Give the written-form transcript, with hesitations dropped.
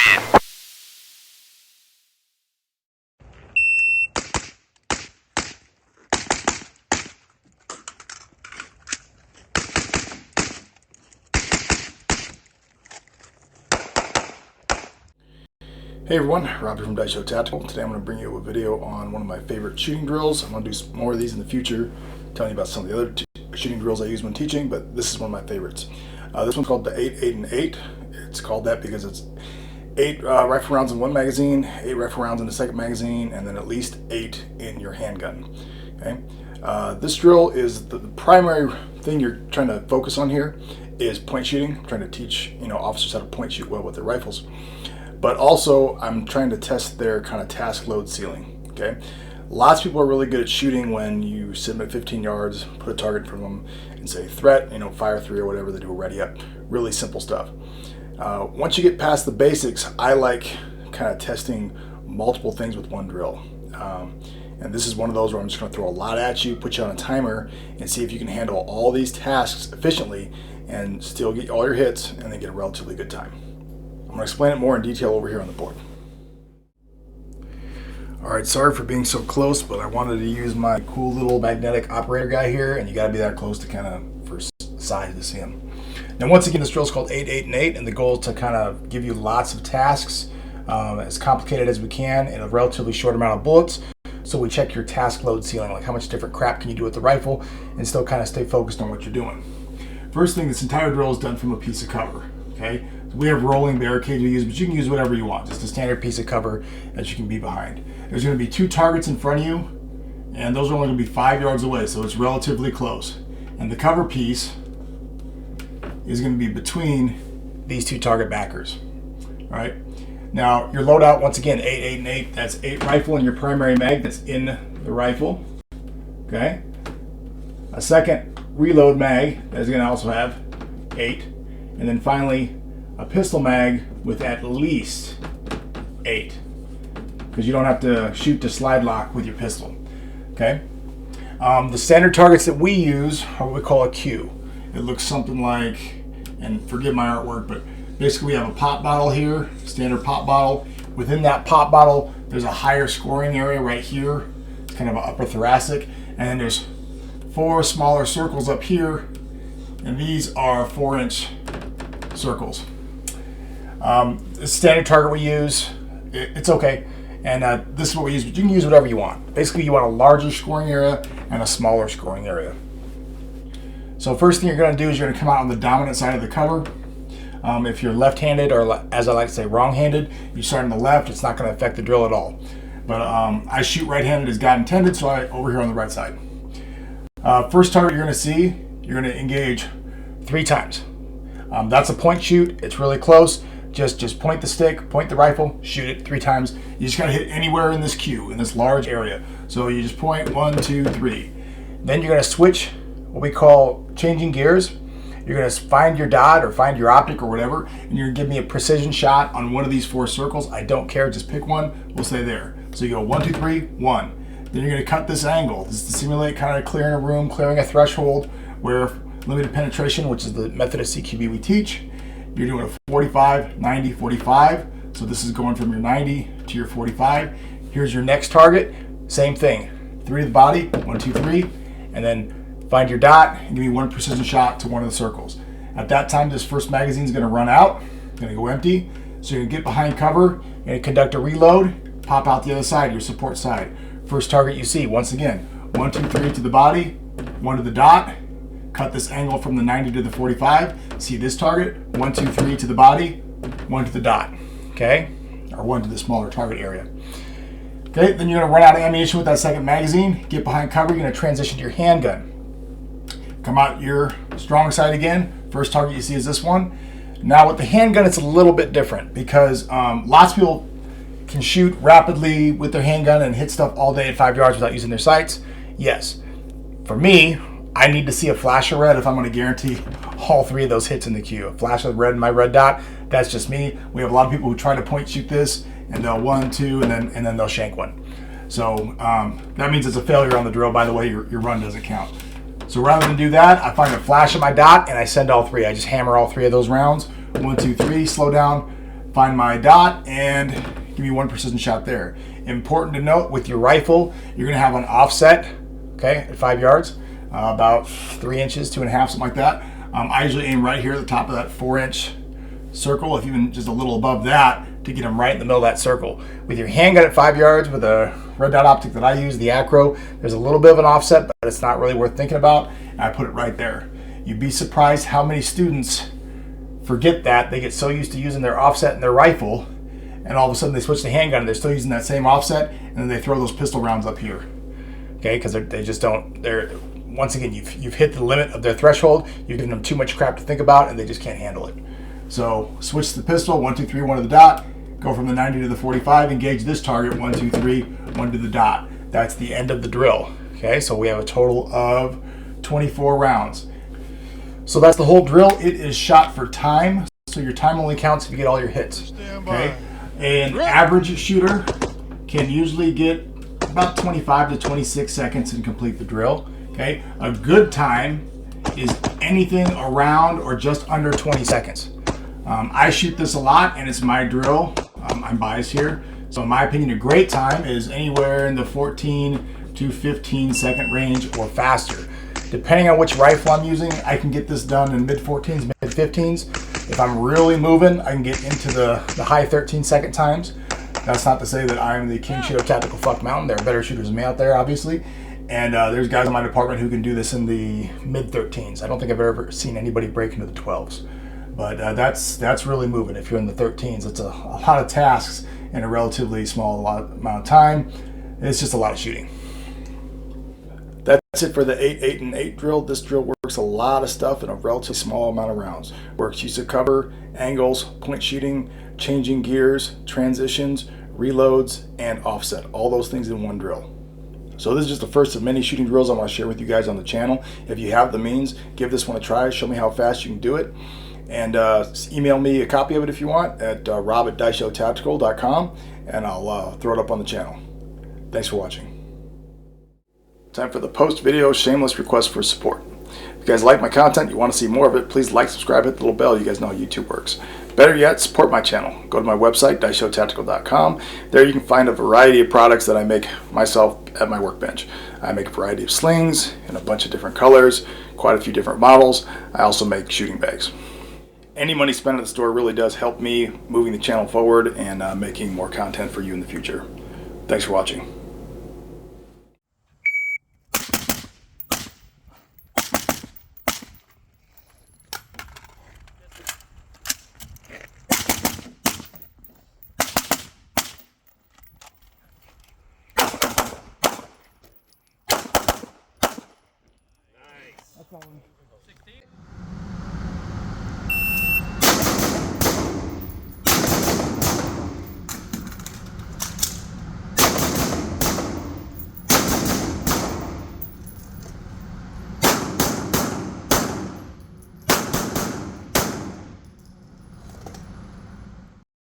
Hey everyone, Robbie from Daisho Tactical. Today I'm going to bring you a video on one of my favorite shooting drills. I'm going to do some more of these in the future, telling you about some of the other shooting drills I use when teaching, but this is one of my favorites. This one's called the 8, 8, and 8. It's called that because it's 8 rifle rounds in one magazine, 8 rifle rounds in the second magazine, and then at least 8 in your handgun. Okay? This drill is the primary thing you're trying to focus on here is point shooting. I'm trying to teach officers how to point shoot well with their rifles. But also, I'm trying to test their kind of task load ceiling, okay? Lots of people are really good at shooting when you sit them at 15 yards, put a target in front of them, and say threat, fire 3 or whatever, they do a ready up. Really simple stuff. Once you get past the basics, I like kind of testing multiple things with one drill. And this is one of those where I'm just gonna throw a lot at you, put you on a timer, and see if you can handle all these tasks efficiently and still get all your hits and then get a relatively good time. I'm going to explain it more in detail over here on the board. Alright, sorry for being so close, but I wanted to use my cool little magnetic operator guy here, and you got to be that close to kind of for size to see him. Now once again, this drill is called 8, 8, and 8, and the goal is to kind of give you lots of tasks, as complicated as we can in a relatively short amount of bullets. So we check your task load ceiling, like how much different crap can you do with the rifle and still kind of stay focused on what you're doing. First thing, this entire drill is done from a piece of cover. Okay, so we have rolling barricades we use, but you can use whatever you want. Just a standard piece of cover that you can be behind. There's going to be 2 targets in front of you, and those are only going to be 5 yards away, so it's relatively close. And the cover piece is going to be between these 2 target backers. All right. Now your loadout, once again, 8, 8, and 8. That's 8 rifle in your primary mag that's in the rifle. Okay. A second reload mag that is going to also have 8. And then finally, a pistol mag with at least 8, because you don't have to shoot to slide lock with your pistol. Okay. The standard targets that we use are what we call a Q. It looks something like, and forgive my artwork, but basically we have a pop bottle here, standard pop bottle. Within that pop bottle, there's a higher scoring area right here. It's kind of an upper thoracic, and then there's 4 smaller circles up here, and these are 4-inch circles. The standard target we use, it's okay, and this is what we use, but you can use whatever you want. Basically, you want a larger scoring area and a smaller scoring area. So first thing you're going to do is you're going to come out on the dominant side of the cover. If you're left-handed, or as I like to say, wrong-handed, you start on the left, it's not going to affect the drill at all. But I shoot right-handed as God intended, so I over here on the right side. First target you're going to see, you're going to engage 3 times. That's a point shoot. It's really close. Just point the stick, point the rifle, shoot it 3 times. You just gotta hit anywhere in this queue, in this large area. So you just point 1, 2, 3. Then you're gonna switch what we call changing gears. You're gonna find your dot or find your optic or whatever, and you're gonna give me a precision shot on one of these 4 circles. I don't care, just pick one. We'll say there. So you go 1, 2, 3, 1. Then you're gonna cut this angle. This is to simulate kind of clearing a room, clearing a threshold where limited penetration, which is the method of CQB we teach. You're doing a 45, 90, 45. So this is going from your 90 to your 45. Here's your next target. Same thing. 3 to the body, 1, 2, 3. And then find your dot and give me 1 precision shot to one of the circles. At that time, this first magazine is going to run out. It's going to go empty. So you're going to get behind cover and conduct a reload. Pop out the other side, your support side. First target you see, once again, 1, 2, 3 to the body, 1 to the dot. Cut this angle from the 90 to the 45. See this target, 1, 2, 3 to the body, 1 to the dot, okay? Or 1 to the smaller target area. Okay, then you're gonna run out of ammunition with that second magazine, get behind cover, you're gonna transition to your handgun. Come out your strong side again. First target you see is this one. Now with the handgun, it's a little bit different because lots of people can shoot rapidly with their handgun and hit stuff all day at 5 yards without using their sights. Yes, for me, I need to see a flash of red if I'm going to guarantee all 3 of those hits in the queue. A flash of red in my red dot, that's just me. We have a lot of people who try to point shoot this, and they'll 1, 2, and then they'll shank one. So that means it's a failure on the drill. By the way, your run doesn't count. So rather than do that, I find a flash of my dot, and I send all 3. I just hammer all 3 of those rounds. 1, 2, 3, slow down. find my dot, and give me one precision shot there. Important to note, with your rifle, you're going to have an offset, okay, at 5 yards, about 3 inches, 2.5, something like that. I usually aim right here at the top of that 4-inch circle, if even just a little above that, to get them right in the middle of that circle. With your handgun at 5 yards, with a red dot optic that I use, the Acro, there's a little bit of an offset, but it's not really worth thinking about, and I put it right there. You'd be surprised how many students forget that. They get so used to using their offset in their rifle, and all of a sudden they switch to handgun and they're still using that same offset, and then they throw those pistol rounds up here. Okay, because they just don't, once again, you've hit the limit of their threshold, you've given them too much crap to think about, and they just can't handle it. So switch to the pistol, 1, 2, 3, 1 to the dot, go from the 90 to the 45, engage this target, 1, 2, 3, 1 to the dot. That's the end of the drill. Okay, so we have a total of 24 rounds. So that's the whole drill. It is shot for time, so your time only counts if you get all your hits. Okay, an average shooter can usually get about 25 to 26 seconds and complete the drill. Okay, a good time is anything around or just under 20 seconds. I shoot this a lot, and it's my drill. I'm biased here, so in my opinion, a great time is anywhere in the 14 to 15 second range or faster. Depending on which rifle I'm using, I can get this done in mid-14s, mid-15s. If I'm really moving, I can get into the high 13-second times. That's not to say that I'm the king shooter of Tactical Fuck Mountain. There are better shooters than me out there, obviously. And there's guys in my department who can do this in the mid-13s. I don't think I've ever seen anybody break into the 12s. But that's really moving. If you're in the 13s, it's a lot of tasks in a relatively small amount of time. It's just a lot of shooting. That's it for the 8, 8, and 8 drill. This drill works a lot of stuff in a relatively small amount of rounds. Works use of cover, angles, point shooting, changing gears, transitions, reloads, and offset. All those things in one drill. So this is just the first of many shooting drills I want to share with you guys on the channel. If you have the means, give this one a try. Show me how fast you can do it. And email me a copy of it if you want at rob@daishotactical.com, and I'll throw it up on the channel. Thanks for watching. Time for the post-video shameless request for support. If you guys like my content, you want to see more of it, please like, subscribe, hit the little bell. You guys know how YouTube works. Better yet, support my channel. Go to my website, daishotactical.com. There you can find a variety of products that I make myself at my workbench. I make a variety of slings in a bunch of different colors, quite a few different models. I also make shooting bags. Any money spent at the store really does help me moving the channel forward and making more content for you in the future. Thanks for watching. That's all.